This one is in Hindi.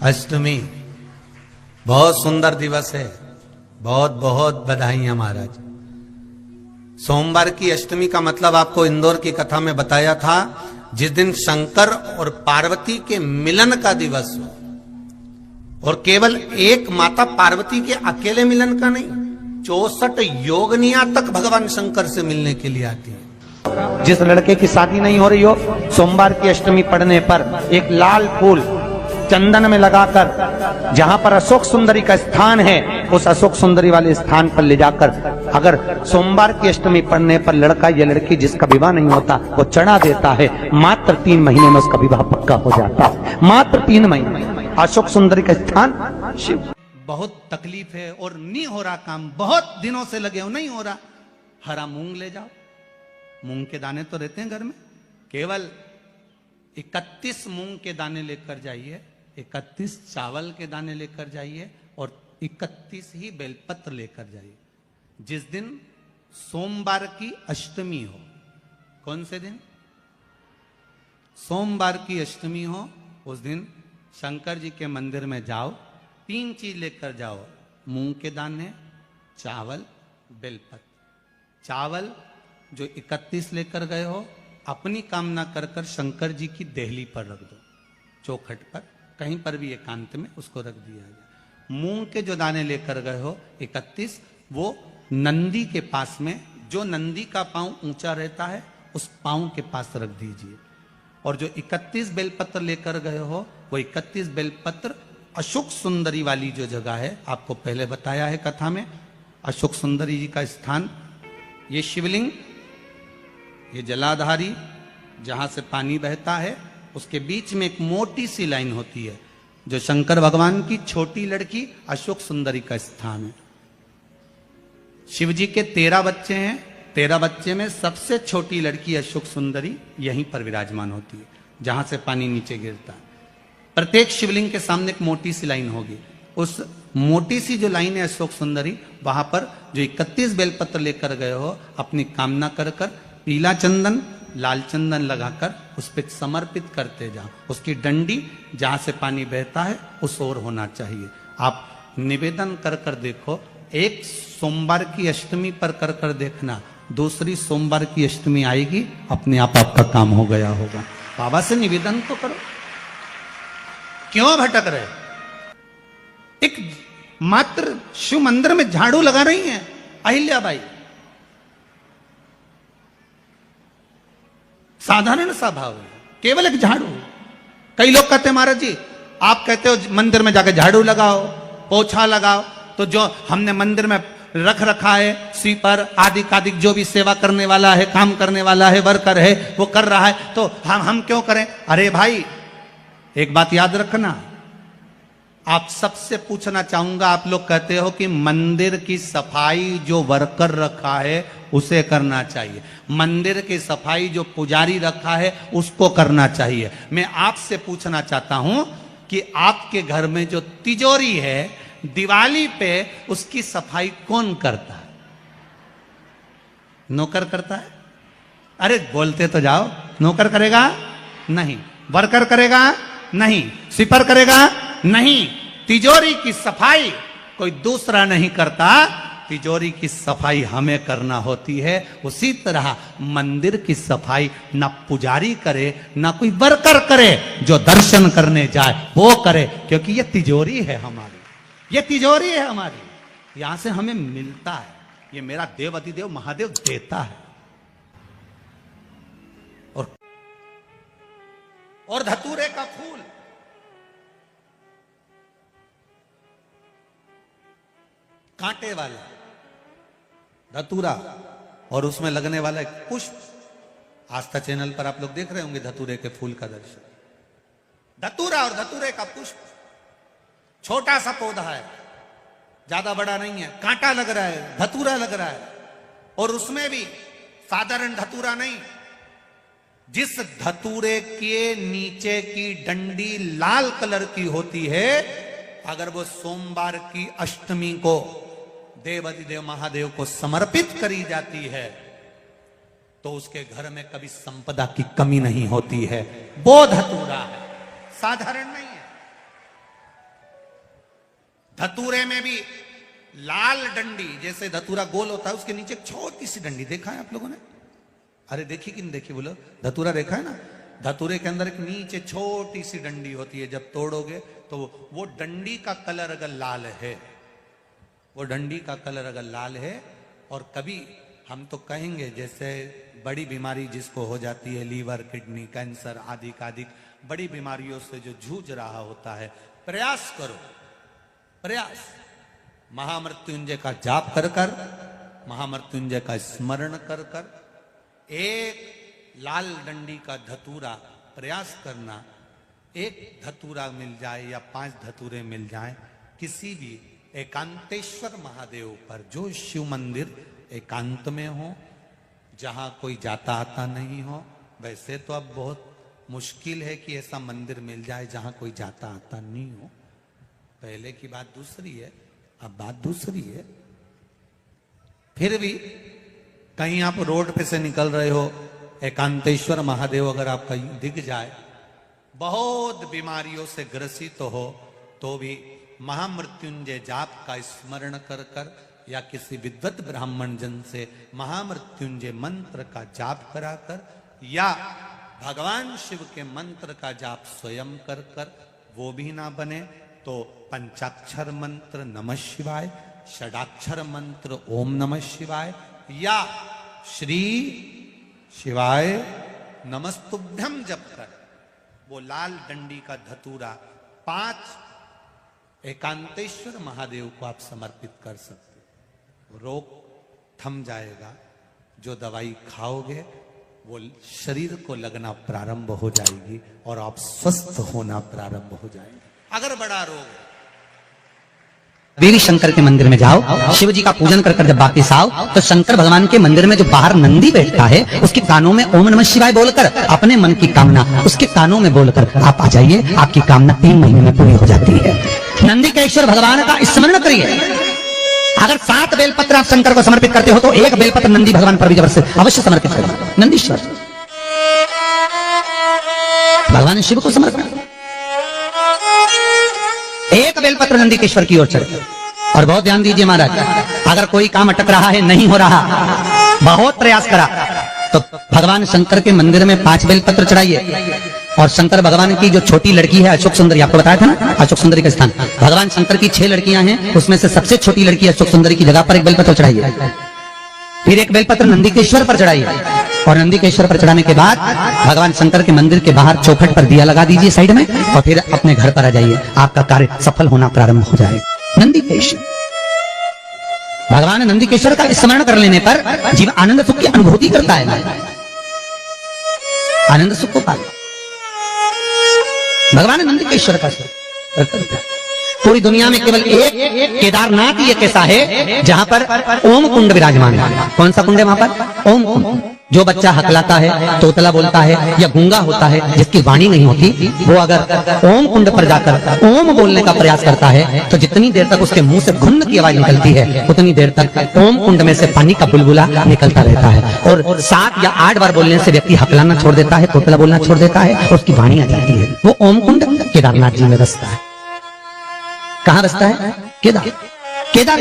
अष्टमी बहुत सुंदर दिवस है। बहुत बहुत बधाइयां महाराज। सोमवार की अष्टमी का मतलब आपको इंदौर की कथा में बताया था, जिस दिन शंकर और पार्वती के मिलन का दिवस हो। और केवल एक माता पार्वती के अकेले मिलन का नहीं, 64 योगनिया तक भगवान शंकर से मिलने के लिए आती है। जिस लड़के की शादी नहीं हो रही हो, सोमवार की अष्टमी पढ़ने पर एक लाल फूल चंदन में लगाकर, जहां पर अशोक सुंदरी का स्थान है, उस अशोक सुंदरी वाले स्थान पर ले जाकर, अगर सोमवार की अष्टमी पढ़ने पर लड़का या लड़की जिसका विवाह नहीं होता वो चढ़ा देता है, मात्र 3 महीने में उसका विवाह पक्का हो जाता है। मात्र 3 महीने। अशोक सुंदरी का स्थान शिव। बहुत तकलीफ है और नहीं हो रहा काम, बहुत दिनों से लगे हो, नहीं हो रहा। हरा मूंग ले जाओ। मूंग के दाने तो रहते हैं घर में, केवल 31 मूंग के दाने लेकर जाइए, 31 चावल के दाने लेकर जाइए और 31 ही बेलपत्र लेकर जाइए। जिस दिन सोमवार की अष्टमी हो, कौन से दिन? सोमवार की अष्टमी हो, उस दिन शंकर जी के मंदिर में जाओ, 3 चीज लेकर जाओ, मूंग के दाने, चावल, बेलपत्र। चावल जो 31 लेकर गए हो, अपनी कामना कर कर शंकर जी की देहली पर रख दो, चौखट पर, कहीं पर भी एकांत में उसको रख दिया जाए। मूंग के जो दाने लेकर गए हो 31, वो नंदी के पास में, जो नंदी का पांव ऊंचा रहता है उस पांव के पास रख दीजिए। और जो 31 बेलपत्र लेकर गए हो, वो 31 बेलपत्र अशोक सुंदरी वाली जो जगह है, आपको पहले बताया है कथा में, अशोक सुंदरी जी का स्थान, ये शिवलिंग, ये जलाधारी जहां से पानी बहता है, उसके बीच में एक मोटी सी लाइन होती है, जो शंकर भगवान की छोटी लड़की अशोक सुंदरी का स्थान है। शिव जी के 13 बच्चे हैं, 13 बच्चे में सबसे छोटी लड़की अशोक सुंदरी यहीं पर विराजमान होती है, जहां से पानी नीचे गिरता है। प्रत्येक शिवलिंग के सामने एक मोटी सी लाइन होगी, उस मोटी सी जो लाइन है अशोक सुंदरी, वहां पर जो 31 बेलपत्र लेकर गए हो, अपनी कामना कर कर पीला चंदन, लाल चंदन लगाकर उस पर समर्पित करते जाओ। उसकी डंडी जहां से पानी बहता है उस ओर होना चाहिए। आप निवेदन कर कर देखो, एक सोमवार की अष्टमी पर कर कर देखना, दूसरी सोमवार की अष्टमी आएगी, अपने आप आपका काम हो गया होगा। बाबा से निवेदन तो करो, क्यों भटक रहे? एक मात्र शिव मंदिर में झाड़ू लगा रही हैं अहिल्याबाई, साधारण सा भाव है, केवल एक झाड़ू। कई लोग कहते हैं महाराज जी, आप कहते हो मंदिर में जाकर झाड़ू लगाओ, पोछा लगाओ, तो जो हमने मंदिर में रख रखा है स्वीपर आदि कादिक, जो भी सेवा करने वाला है, काम करने वाला है, वर्कर है, वो कर रहा है, तो हम क्यों करें? अरे भाई, एक बात याद रखना, आप सबसे पूछना चाहूंगा, आप लोग कहते हो कि मंदिर की सफाई जो वर्कर रखा है उसे करना चाहिए, मंदिर की सफाई जो पुजारी रखा है उसको करना चाहिए। मैं आपसे पूछना चाहता हूं कि आपके घर में जो तिजोरी है, दिवाली पे उसकी सफाई कौन करता है? नौकर करता है? अरे बोलते तो जाओ। नौकर करेगा? नहीं। वर्कर करेगा? नहीं। स्वीपर करेगा? नहीं। तिजोरी की सफाई कोई दूसरा नहीं करता, तिजोरी की सफाई हमें करना होती है। उसी तरह मंदिर की सफाई ना पुजारी करे, ना कोई वर्कर करे, जो दर्शन करने जाए वो करे, क्योंकि ये तिजोरी है हमारी, ये तिजोरी है हमारी, यहां से हमें मिलता है, ये मेरा देव अधिदेव महादेव देता है। और धतूरे का फूल, कांटे वाला धतूरा, और उसमें लगने वाला एक पुष्प, आस्था चैनल पर आप लोग देख रहे होंगे धतूरे के फूल का दर्शन। धतूरा और धतूरे का पुष्प, छोटा सा पौधा है, ज्यादा बड़ा नहीं है, कांटा लग रहा है, धतूरा लग रहा है, और उसमें भी साधारण धतूरा नहीं, जिस धतूरे के नीचे की डंडी लाल कलर की होती है, अगर वो सोमवार की अष्टमी को देव अधिदेव महादेव को समर्पित करी जाती है, तो उसके घर में कभी संपदा की कमी नहीं होती है। वो धतूरा है, साधारण नहीं है। धतूरे में भी लाल डंडी, जैसे धतूरा गोल होता है उसके नीचे एक छोटी सी डंडी, देखा है आप लोगों ने? अरे देखी कि नहीं देखी बोलो? धतूरा देखा है ना? धतूरे के अंदर एक नीचे छोटी सी डंडी होती है, जब तोड़ोगे तो वो डंडी का कलर अगर लाल है, वो डंडी का कलर अगर लाल है, और कभी हम तो कहेंगे जैसे बड़ी बीमारी जिसको हो जाती है, लीवर, किडनी, कैंसर आदि आदि बड़ी बीमारियों से जो जूझ रहा होता है, प्रयास करो, प्रयास महामृत्युंजय का जाप कर कर, महामृत्युंजय का स्मरण कर कर, एक लाल डंडी का धतूरा प्रयास करना, एक धतूरा मिल जाए या 5 धतूरे मिल जाए किसी भी एकांतेश्वर महादेव पर, जो शिव मंदिर एकांत में हो, जहां कोई जाता आता नहीं हो। वैसे तो अब बहुत मुश्किल है कि ऐसा मंदिर मिल जाए जहां कोई जाता आता नहीं हो, पहले की बात दूसरी है, अब बात दूसरी है। फिर भी कहीं आप रोड पे से निकल रहे हो, एकांतेश्वर महादेव अगर आपका दिख जाए, बहुत बीमारियों से ग्रसित हो, तो भी महामृत्युंजय जाप का स्मरण कर कर या किसी विद्वत ब्राह्मण जन से महामृत्युंजय मंत्र का जाप कराकर, या भगवान शिव के मंत्र का जाप स्वयं कर कर, वो भी ना बने तो पंचाक्षर मंत्र नमः शिवाय, षडाक्षर मंत्र ओम नमः शिवाय, या श्री शिवाय नमस्तुभ्यम जप कर वो लाल डंडी का धतूरा 5 एकांतेश्वर महादेव को आप समर्पित कर सकते। रोग थम जाएगा, जो दवाई खाओगे वो शरीर को लगना प्रारंभ हो जाएगी और आप स्वस्थ होना प्रारंभ हो जाएंगे। अगर बड़ा रोग है, देवी शंकर के मंदिर में जाओ, शिव जी का पूजन कर जब वापिस आओ तो शंकर भगवान के मंदिर में जो बाहर नंदी बैठता है उसके कानों में ओम नमः शिवाय बोलकर अपने मन की कामना उसके कानों में बोलकर आप आ जाइए, आपकी कामना 3 महीने में पूरी हो जाती है। नंदी के ईश्वर भगवान का स्मरण करिए। अगर 7 बेलपत्र आप शंकर को समर्पित करते हो तो 1 बेलपत्र नंदी भगवान पर भी अवश्य समर्पित करें। नंदीश्वर भगवान शिव को समर्पित, 1 बेलपत्र नंदीकेश्वर की ओर चढ़े। और बहुत ध्यान दीजिए महाराज, अगर कोई काम अटक रहा है, नहीं हो रहा, बहुत प्रयास करा, तो भगवान शंकर के मंदिर में 5 बेलपत्र चढ़ाइए। और शंकर भगवान की जो छोटी लड़की है अशोक सुंदरी, आपको बताया था ना अशोक सुंदरी का स्थान, भगवान शंकर की 6 लड़कियां हैं, उसमें से सबसे छोटी लड़की अशोक सुंदरी की जगह पर 1 बेलपत्र चढ़ाइए। फिर 1 बेलपत्र नंदीकेश्वर पर चढ़ाइए। और नंदीकेश्वर पर चढ़ाने के बाद भगवान शंकर के मंदिर के बाहर चौखट पर दिया लगा दीजिए साइड में, और फिर अपने घर पर आ जाइए, आपका कार्य सफल होना प्रारंभ हो जाएगा। नंदीकेश्वर भगवान नंदीकेश्वर का स्मरण कर लेने पर जीव आनंद सुख की अनुभूति करता है, आनंद सुख को पाता। भगवान नंदीकेश्वर का पूरी दुनिया में केवल एक केदारनाथ ही एक ऐसा है जहां पर ओम कुंड विराजमान है। कौन सा कुंड है वहां पर? ओम कुंड। जो बच्चा हकलाता है, तोतला बोलता है या गूंगा होता है, जिसकी वाणी नहीं होती, वो अगर ओम कुंड पर जाकर ओम बोलने का प्रयास करता है तो जितनी देर तक उसके मुंह से घुन्न की आवाज निकलती है उतनी देर तक ओम कुंड में से पानी का बुलबुला निकलता रहता है। और 7 या 8 बार बोलने से व्यक्ति हकलाना छोड़ देता है, तोतला बोलना छोड़ देता है और उसकी वाणी आ जाती है। वो ओम कुंड केदारनाथ जी में बसता है। कहां बसता है? केदार।